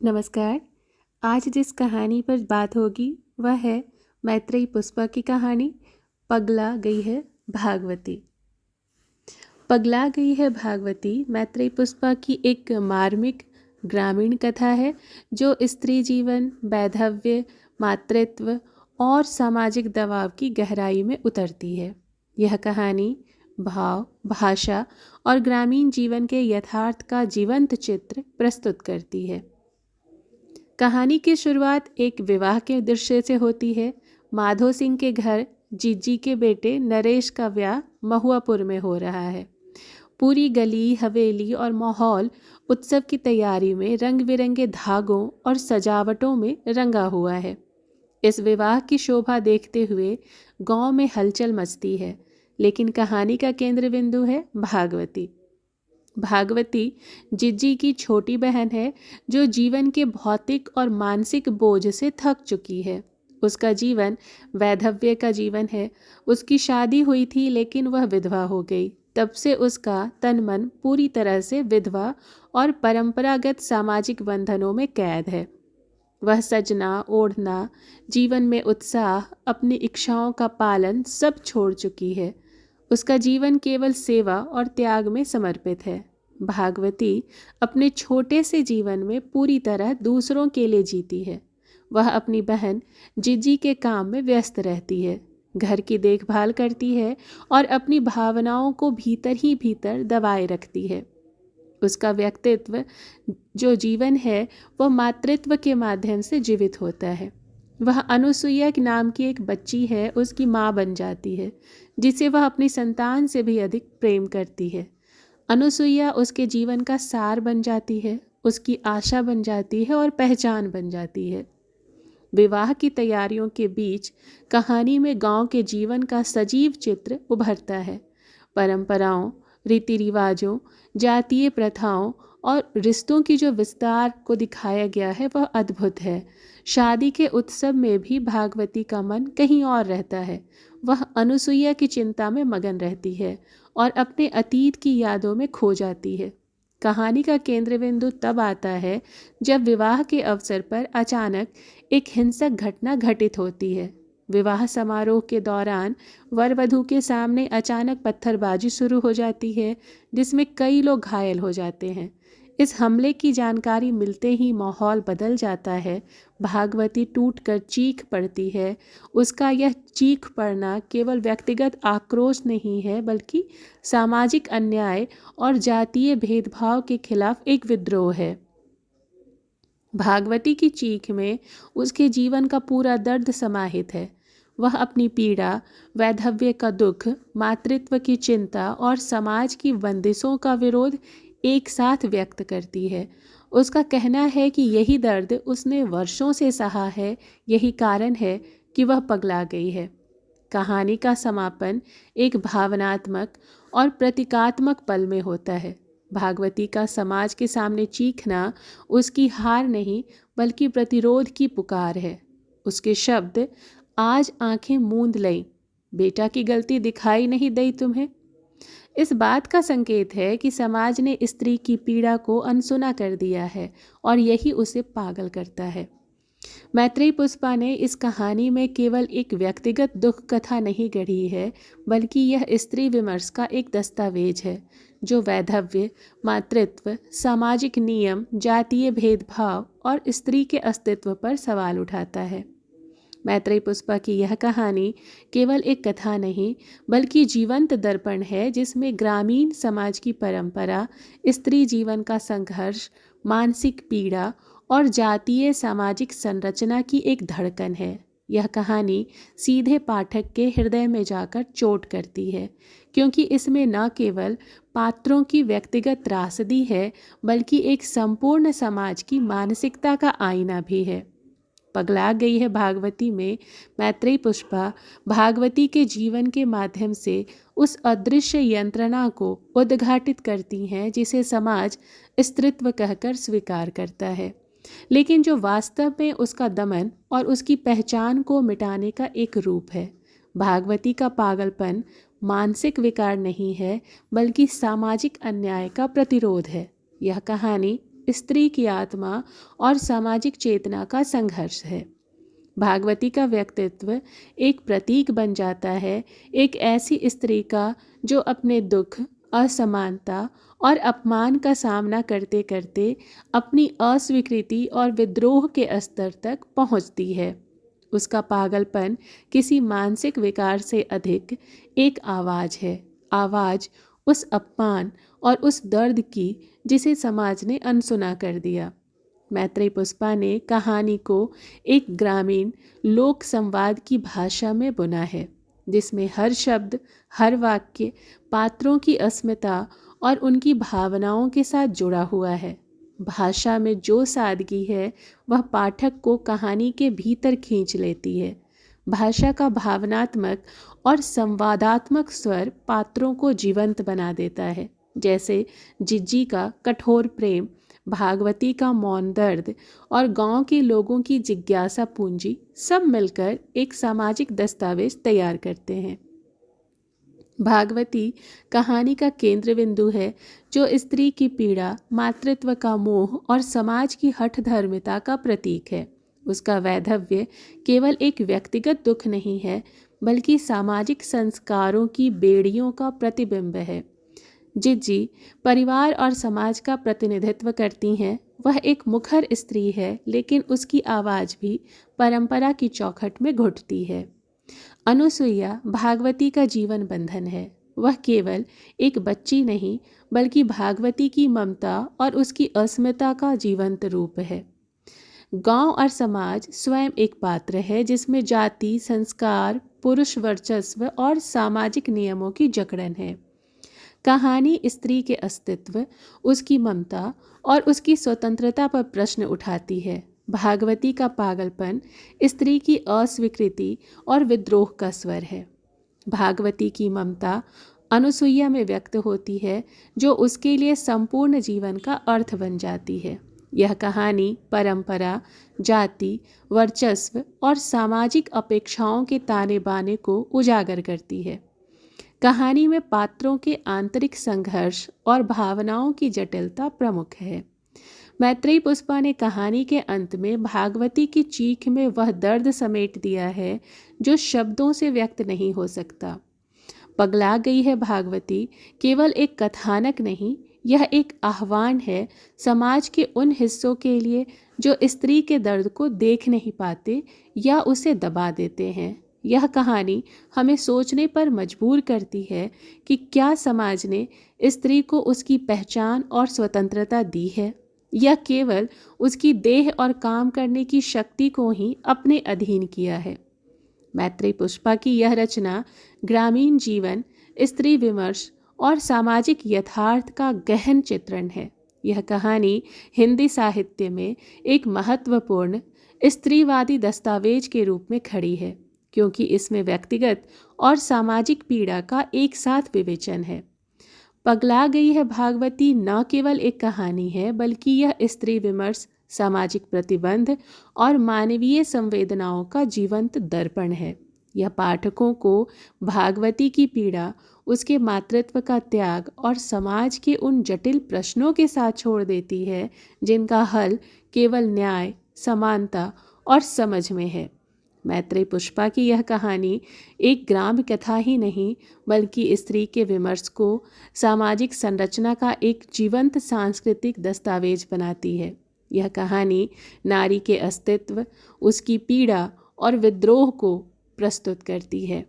नमस्कार। आज जिस कहानी पर बात होगी वह है मैत्रेयी पुष्पा की कहानी पगला गई है भागवती। पगला गई है भागवती मैत्रेयी पुष्पा की एक मार्मिक ग्रामीण कथा है जो स्त्री जीवन, वैधव्य, मातृत्व और सामाजिक दबाव की गहराई में उतरती है। यह कहानी भाव, भाषा और ग्रामीण जीवन के यथार्थ का जीवंत चित्र प्रस्तुत करती है। कहानी की शुरुआत एक विवाह के दृश्य से होती है। माधो सिंह के घर जीजी के बेटे नरेश का ब्याह महुआपुर में हो रहा है। पूरी गली, हवेली और माहौल उत्सव की तैयारी में रंग बिरंगे धागों और सजावटों में रंगा हुआ है। इस विवाह की शोभा देखते हुए गांव में हलचल मचती है, लेकिन कहानी का केंद्र बिंदु है भागवती। भागवती जिज्जी की छोटी बहन है जो जीवन के भौतिक और मानसिक बोझ से थक चुकी है। उसका जीवन वैधव्य का जीवन है। उसकी शादी हुई थी लेकिन वह विधवा हो गई। तब से उसका तन मन पूरी तरह से विधवा और परंपरागत सामाजिक बंधनों में कैद है। वह सजना, ओढ़ना, जीवन में उत्साह, अपनी इच्छाओं का पालन सब छोड़ चुकी है। उसका जीवन केवल सेवा और त्याग में समर्पित है। भागवती अपने छोटे से जीवन में पूरी तरह दूसरों के लिए जीती है। वह अपनी बहन जिज्जी के काम में व्यस्त रहती है, घर की देखभाल करती है और अपनी भावनाओं को भीतर ही भीतर दबाए रखती है। उसका व्यक्तित्व, जो जीवन है, वह मातृत्व के माध्यम से जीवित होता है। वह अनुसुईया नाम की एक बच्ची है, उसकी माँ बन जाती है, जिसे वह अपनी संतान से भी अधिक प्रेम करती है। अनुसुईया उसके जीवन का सार बन जाती है, उसकी आशा बन जाती है और पहचान बन जाती है। विवाह की तैयारियों के बीच कहानी में गांव के जीवन का सजीव चित्र उभरता है। परंपराओं, रीति रिवाजों, जातीय प्रथाओं और रिश्तों की जो विस्तार को दिखाया गया है वह अद्भुत है। शादी के उत्सव में भी भागवती का मन कहीं और रहता है। वह अनुसुईया की चिंता में मगन रहती है और अपने अतीत की यादों में खो जाती है। कहानी का केंद्र बिंदु तब आता है जब विवाह के अवसर पर अचानक एक हिंसक घटना घटित होती है। विवाह समारोह के दौरान वर वधू के सामने अचानक पत्थरबाजी शुरू हो जाती है, जिसमें कई लोग घायल हो जाते हैं। इस हमले की जानकारी मिलते ही माहौल बदल जाता है। भागवती टूटकर चीख पड़ती है। उसका यह चीख पड़ना केवल व्यक्तिगत आक्रोश नहीं है, बल्कि सामाजिक अन्याय और जातीय भेदभाव के खिलाफ एक विद्रोह है। भागवती की चीख में उसके जीवन का पूरा दर्द समाहित है। वह अपनी पीड़ा, वैधव्य का दुख, मातृत्व की चिंता और समाज की बंदिशों का विरोध एक साथ व्यक्त करती है। उसका कहना है कि यही दर्द उसने वर्षों से सहा है, यही कारण है कि वह पगला गई है। कहानी का समापन एक भावनात्मक और प्रतीकात्मक पल में होता है। भागवती का समाज के सामने चीखना उसकी हार नहीं, बल्कि प्रतिरोध की पुकार है। उसके शब्द, आज आंखें मूंद लई, बेटा की गलती दिखाई नहीं दई तुम्हें, इस बात का संकेत है कि समाज ने स्त्री की पीड़ा को अनसुना कर दिया है और यही उसे पागल करता है। मैत्रेयी पुष्पा ने इस कहानी में केवल एक व्यक्तिगत दुख कथा नहीं गढ़ी है, बल्कि यह स्त्री विमर्श का एक दस्तावेज है जो वैधव्य, मातृत्व, सामाजिक नियम, जातीय भेदभाव और स्त्री के अस्तित्व पर सवाल उठाता है। मैत्रेयी पुष्पा की यह कहानी केवल एक कथा नहीं, बल्कि जीवंत दर्पण है जिसमें ग्रामीण समाज की परंपरा, स्त्री जीवन का संघर्ष, मानसिक पीड़ा और जातीय सामाजिक संरचना की एक धड़कन है। यह कहानी सीधे पाठक के हृदय में जाकर चोट करती है, क्योंकि इसमें न केवल पात्रों की व्यक्तिगत त्रासदी है, बल्कि एक संपूर्ण समाज की मानसिकता का आईना भी है। पगला गई है भागवती में मैत्रेयी पुष्पा भागवती के जीवन के माध्यम से उस अदृश्य यंत्रणा को उद्घाटित करती हैं जिसे समाज स्त्रीत्व कहकर स्वीकार करता है, लेकिन जो वास्तव में उसका दमन और उसकी पहचान को मिटाने का एक रूप है। भागवती का पागलपन मानसिक विकार नहीं है, बल्कि सामाजिक अन्याय का प्रतिरोध है। यह कहानी स्त्री की आत्मा और सामाजिक चेतना का संघर्ष है। भागवती का व्यक्तित्व एक प्रतीक बन जाता है, एक ऐसी स्त्री का जो अपने दुख, असमानता और अपमान का सामना करते करते अपनी अस्वीकृति और विद्रोह के स्तर तक पहुंचती है। उसका पागलपन किसी मानसिक विकार से अधिक एक आवाज़ है, आवाज़ उस अपमान और उस दर्द की जिसे समाज ने अनसुना कर दिया। मैत्रेयी पुष्पा ने कहानी को एक ग्रामीण लोक संवाद की भाषा में बुना है, जिसमें हर शब्द, हर वाक्य पात्रों की अस्मिता और उनकी भावनाओं के साथ जुड़ा हुआ है। भाषा में जो सादगी है वह पाठक को कहानी के भीतर खींच लेती है। भाषा का भावनात्मक और संवादात्मक स्वर पात्रों को जीवंत बना देता है, जैसे जिज्जी का कठोर प्रेम, भागवती का मौन दर्द और गांव के लोगों की जिज्ञासा पूंजी सब मिलकर एक सामाजिक दस्तावेज तैयार करते हैं। भागवती कहानी का केंद्र बिंदु है, जो स्त्री की पीड़ा, मातृत्व का मोह और समाज की हठधर्मिता का प्रतीक है। उसका वैधव्य केवल एक व्यक्तिगत दुख नहीं है, बल्कि सामाजिक संस्कारों की बेड़ियों का प्रतिबिंब है। जिज्जी परिवार और समाज का प्रतिनिधित्व करती हैं। वह एक मुखर स्त्री है, लेकिन उसकी आवाज़ भी परंपरा की चौखट में घुटती है। अनुसुईया भागवती का जीवन बंधन है। वह केवल एक बच्ची नहीं, बल्कि भागवती की ममता और उसकी अस्मिता का जीवंत रूप है। गांव और समाज स्वयं एक पात्र है, जिसमें जाति, संस्कार, पुरुष वर्चस्व और सामाजिक नियमों की जकड़न है। कहानी स्त्री के अस्तित्व, उसकी ममता और उसकी स्वतंत्रता पर प्रश्न उठाती है। भागवती का पागलपन स्त्री की अस्वीकृति और विद्रोह का स्वर है। भागवती की ममता अनुसुईया में व्यक्त होती है, जो उसके लिए संपूर्ण जीवन का अर्थ बन जाती है। यह कहानी परंपरा, जाति, वर्चस्व और सामाजिक अपेक्षाओं के ताने बाने को उजागर करती है। कहानी में पात्रों के आंतरिक संघर्ष और भावनाओं की जटिलता प्रमुख है। मैत्रेयी पुष्पा ने कहानी के अंत में भागवती की चीख में वह दर्द समेट दिया है जो शब्दों से व्यक्त नहीं हो सकता। पगला गई है भागवती केवल एक कथानक नहीं, यह एक आह्वान है समाज के उन हिस्सों के लिए जो स्त्री के दर्द को देख नहीं पाते या उसे दबा देते हैं। यह कहानी हमें सोचने पर मजबूर करती है कि क्या समाज ने स्त्री को उसकी पहचान और स्वतंत्रता दी है, या केवल उसकी देह और काम करने की शक्ति को ही अपने अधीन किया है। मैत्रेयी पुष्पा की यह रचना ग्रामीण जीवन, स्त्री विमर्श और सामाजिक यथार्थ का गहन चित्रण है। यह कहानी हिंदी साहित्य में एक महत्वपूर्ण स्त्रीवादी दस्तावेज के रूप में खड़ी है, क्योंकि इसमें व्यक्तिगत और सामाजिक पीड़ा का एक साथ विवेचन है। पगला गई है भागवती न केवल एक कहानी है, बल्कि यह स्त्री विमर्श, सामाजिक प्रतिबंध और मानवीय संवेदनाओं का जीवंत दर्पण है। यह पाठकों को भागवती की पीड़ा, उसके मातृत्व का त्याग और समाज के उन जटिल प्रश्नों के साथ छोड़ देती है जिनका हल केवल न्याय, समानता और समझ में है। मैत्रेयी पुष्पा की यह कहानी एक ग्राम कथा ही नहीं, बल्कि स्त्री के विमर्श को सामाजिक संरचना का एक जीवंत सांस्कृतिक दस्तावेज बनाती है। यह कहानी नारी के अस्तित्व, उसकी पीड़ा और विद्रोह को प्रस्तुत करती है।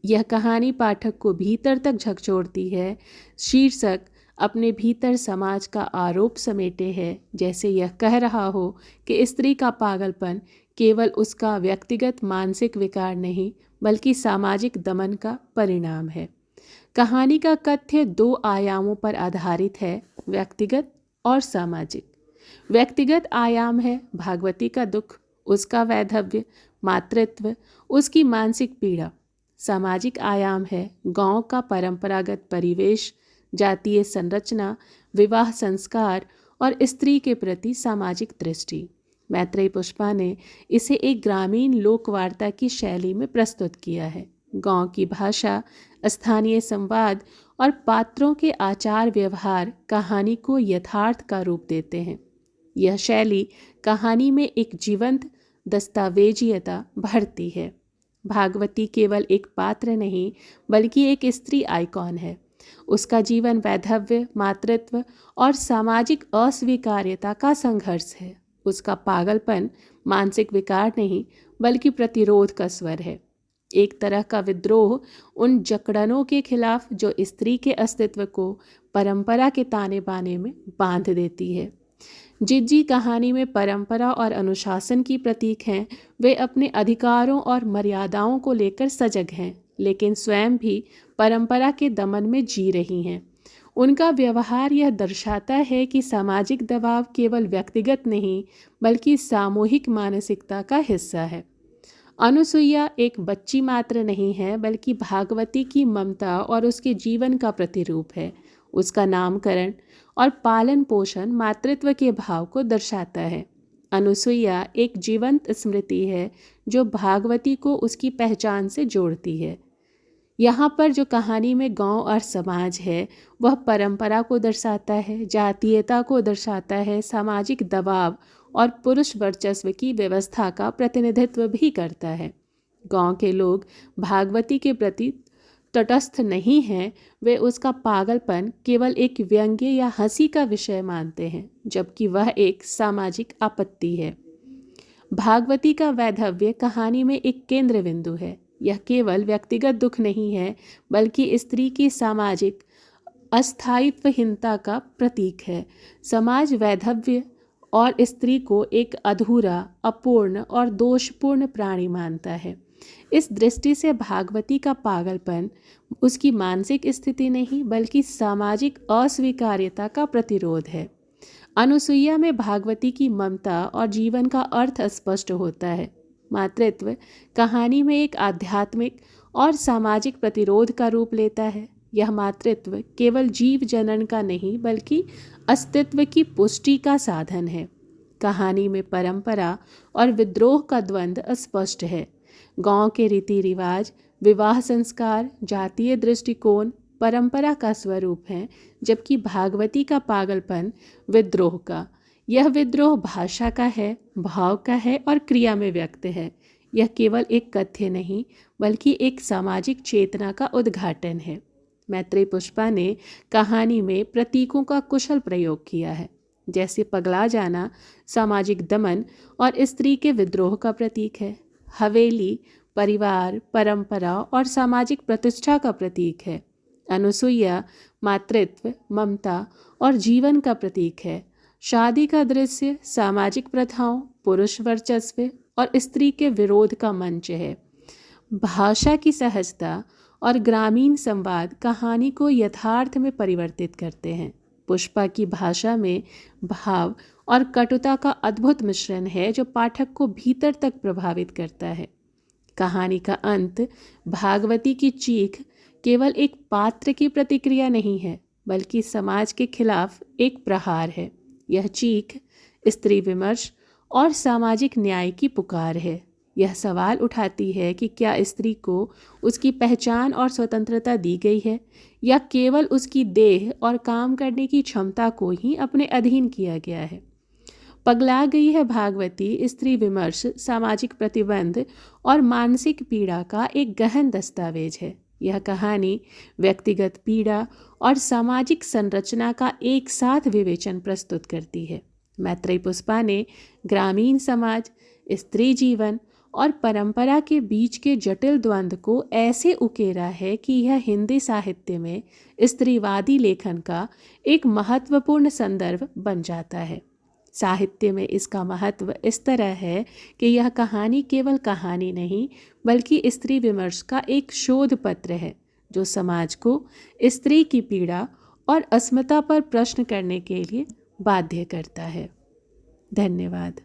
यह कहानी पाठक को भीतर तक झकझोरती है। शीर्षक अपने भीतर समाज का आरोप समेटे है, जैसे यह कह रहा हो कि स्त्री का पागलपन केवल उसका व्यक्तिगत मानसिक विकार नहीं, बल्कि सामाजिक दमन का परिणाम है। कहानी का कथ्य दो आयामों पर आधारित है, व्यक्तिगत और सामाजिक। व्यक्तिगत आयाम है भागवती का दुख, उसका वैधव्य, मातृत्व, उसकी मानसिक पीड़ा। सामाजिक आयाम है गांव का परंपरागत परिवेश, जातीय संरचना, विवाह संस्कार और स्त्री के प्रति सामाजिक दृष्टि। मैत्रेयी पुष्पा ने इसे एक ग्रामीण लोकवार्ता की शैली में प्रस्तुत किया है। गांव की भाषा, स्थानीय संवाद और पात्रों के आचार व्यवहार कहानी को यथार्थ का रूप देते हैं। यह शैली कहानी में एक जीवंत दस्तावेजीयता भरती है। भागवती केवल एक पात्र नहीं बल्कि एक स्त्री आइकॉन है। उसका जीवन वैधव्य, मातृत्व और सामाजिक अस्वीकार्यता का संघर्ष है। उसका पागलपन मानसिक विकार नहीं बल्कि प्रतिरोध का स्वर है। एक तरह का विद्रोह उन जकड़नों के खिलाफ जो स्त्री के अस्तित्व को परंपरा के ताने बाने में बांध देती है। जिज्जी कहानी में परंपरा और अनुशासन की प्रतीक हैं। वे अपने अधिकारों और मर्यादाओं को लेकर सजग हैं, लेकिन स्वयं भी परंपरा के दमन में जी रही हैं। उनका व्यवहार यह दर्शाता है कि सामाजिक दबाव केवल व्यक्तिगत नहीं बल्कि सामूहिक मानसिकता का हिस्सा है। अनुसुईया एक बच्ची मात्र नहीं है बल्कि भागवती की ममता और उसके जीवन का प्रतिरूप है। उसका नामकरण और पालन पोषण मातृत्व के भाव को दर्शाता है। अनुसुईया एक जीवंत स्मृति है जो भागवती को उसकी पहचान से जोड़ती है। यहाँ पर जो कहानी में गांव और समाज है वह परंपरा को दर्शाता है, जातीयता को दर्शाता है, सामाजिक दबाव और पुरुष वर्चस्व की व्यवस्था का प्रतिनिधित्व भी करता है। गांव के लोग भागवती के प्रति तटस्थ नहीं हैं, वे उसका पागलपन केवल एक व्यंग्य या हंसी का विषय मानते हैं, जबकि वह एक सामाजिक आपत्ति है। भागवती का वैधव्य कहानी में एक केंद्र बिंदु है। यह केवल व्यक्तिगत दुख नहीं है बल्कि स्त्री की सामाजिक अस्थायित्वहीनता का प्रतीक है। समाज वैधव्य और स्त्री को एक अधूरा, अपूर्ण और दोषपूर्ण प्राणी मानता है। इस दृष्टि से भागवती का पागलपन उसकी मानसिक स्थिति नहीं बल्कि सामाजिक अस्वीकार्यता का प्रतिरोध है। अनुसुईया में भागवती की ममता और जीवन का अर्थ स्पष्ट होता है। मातृत्व कहानी में एक आध्यात्मिक और सामाजिक प्रतिरोध का रूप लेता है। यह मातृत्व केवल जीव जनन का नहीं बल्कि अस्तित्व की पुष्टि का साधन है। कहानी में परंपरा और विद्रोह का द्वंद्व स्पष्ट है। गांव के रीति रिवाज, विवाह संस्कार, जातीय दृष्टिकोण परंपरा का स्वरूप हैं, जबकि भागवती का पागलपन विद्रोह का। यह विद्रोह भाषा का है, भाव का है और क्रिया में व्यक्त है। यह केवल एक कथ्य नहीं बल्कि एक सामाजिक चेतना का उद्घाटन है। मैत्रेयी पुष्पा ने कहानी में प्रतीकों का कुशल प्रयोग किया है, जैसे पगला जाना सामाजिक दमन और स्त्री के विद्रोह का प्रतीक है। हवेली परिवार, परंपरा और सामाजिक प्रतिष्ठा का प्रतीक है। अनुसुईया मातृत्व, ममता और जीवन का प्रतीक है। शादी का दृश्य सामाजिक प्रथाओं, पुरुष वर्चस्व और स्त्री के विरोध का मंच है। भाषा की सहजता और ग्रामीण संवाद कहानी को यथार्थ में परिवर्तित करते हैं। पुष्पा की भाषा में भाव और कटुता का अद्भुत मिश्रण है जो पाठक को भीतर तक प्रभावित करता है। कहानी का अंत भागवती की चीख केवल एक पात्र की प्रतिक्रिया नहीं है बल्कि समाज के खिलाफ एक प्रहार है। यह चीख स्त्री विमर्श और सामाजिक न्याय की पुकार है। यह सवाल उठाती है कि क्या स्त्री को उसकी पहचान और स्वतंत्रता दी गई है या केवल उसकी देह और काम करने की क्षमता को ही अपने अधीन किया गया है। पगला गई है भागवती स्त्री विमर्श, सामाजिक प्रतिबंध और मानसिक पीड़ा का एक गहन दस्तावेज है। यह कहानी व्यक्तिगत पीड़ा और सामाजिक संरचना का एक साथ विवेचन प्रस्तुत करती है। मैत्रेयी पुष्पा ने ग्रामीण समाज, स्त्री जीवन और परंपरा के बीच के जटिल द्वंद्व को ऐसे उकेरा है कि यह हिंदी साहित्य में स्त्रीवादी लेखन का एक महत्वपूर्ण संदर्भ बन जाता है। साहित्य में इसका महत्व इस तरह है कि यह कहानी केवल कहानी नहीं बल्कि स्त्री विमर्श का एक शोध पत्र है जो समाज को स्त्री की पीड़ा और अस्मिता पर प्रश्न करने के लिए बाध्य करता है। धन्यवाद।